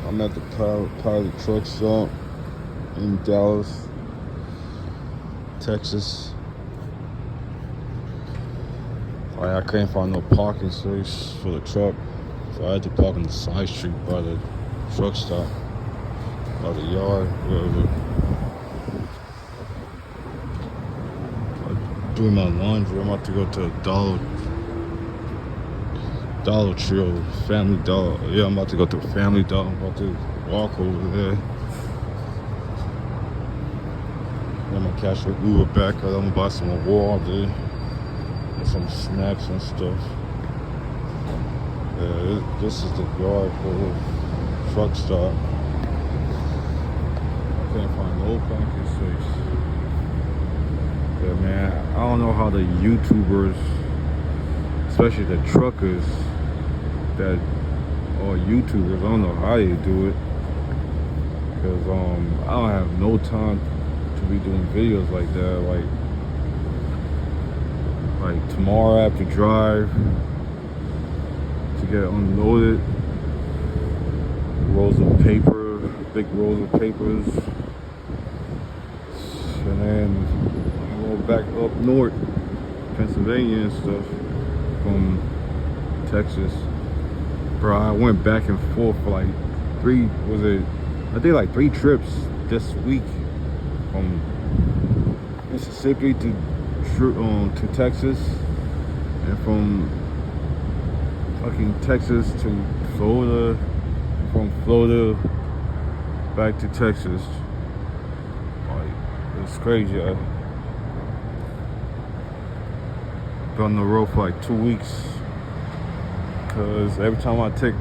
I'm at the pilot truck stop in Dallas, Texas. I couldn't find no parking space for the truck, so I had to park on the side street by the truck stop, by the yard, wherever. I'm doing my laundry. I'm about to go to Dollar Tree or Family Dollar. Yeah, I'm about to go to Family Dollar. I'm about to walk over there. I'm gonna catch an Uber back because I'm gonna buy some more water and some snacks and stuff. Yeah, this is the yard for the truck stop. I can't find no parking space. Yeah, man, I don't know how the YouTubers, especially the truckers that are YouTubers, I don't know how they do it. Because I don't have no time to be doing videos like that. Like tomorrow I have to drive to get unloaded. Rolls of paper, big rolls of papers. And then I go back up north, Pennsylvania and stuff from Texas. Bro, I went back and forth for like I did like 3 trips this week from Mississippi to Texas, and from fucking Texas to Florida, from Florida back to Texas. Like, it's crazy. I've been on the road for like 2 weeks. Cause every time I take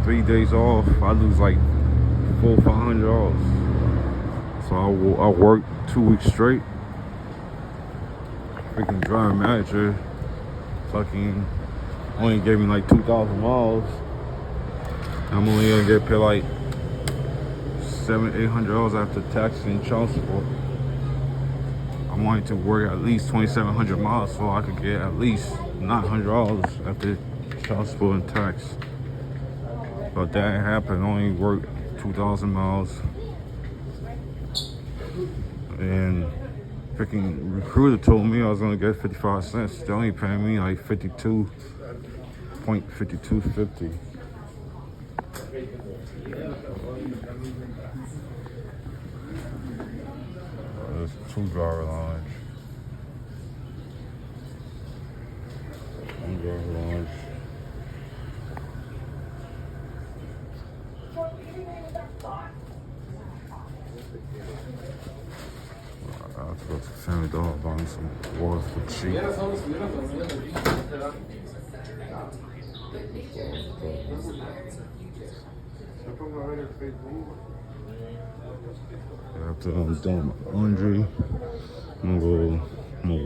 3 days off, I lose like $400-500. So I worked 2 weeks straight. Freaking driver manager fucking only gave me like 2,000 miles. I'm only gonna get paid like $700-800 after taxes and child support. I wanted to work at least 2,700 miles so I could get at least $900 after child support and tax. But that ain't happened. I only worked 2,000 miles. And freaking recruiter told me I was gonna get 55 cents. They only paying me like 52.50. There's 2 driver lines. 1 driver line. I have to go to Family Dollar buying some water for cheap. I have to do my laundry. I'm gonna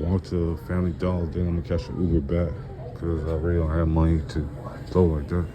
walk to Family Dollar, then I'm gonna catch an Uber back because I really don't have money to go like that.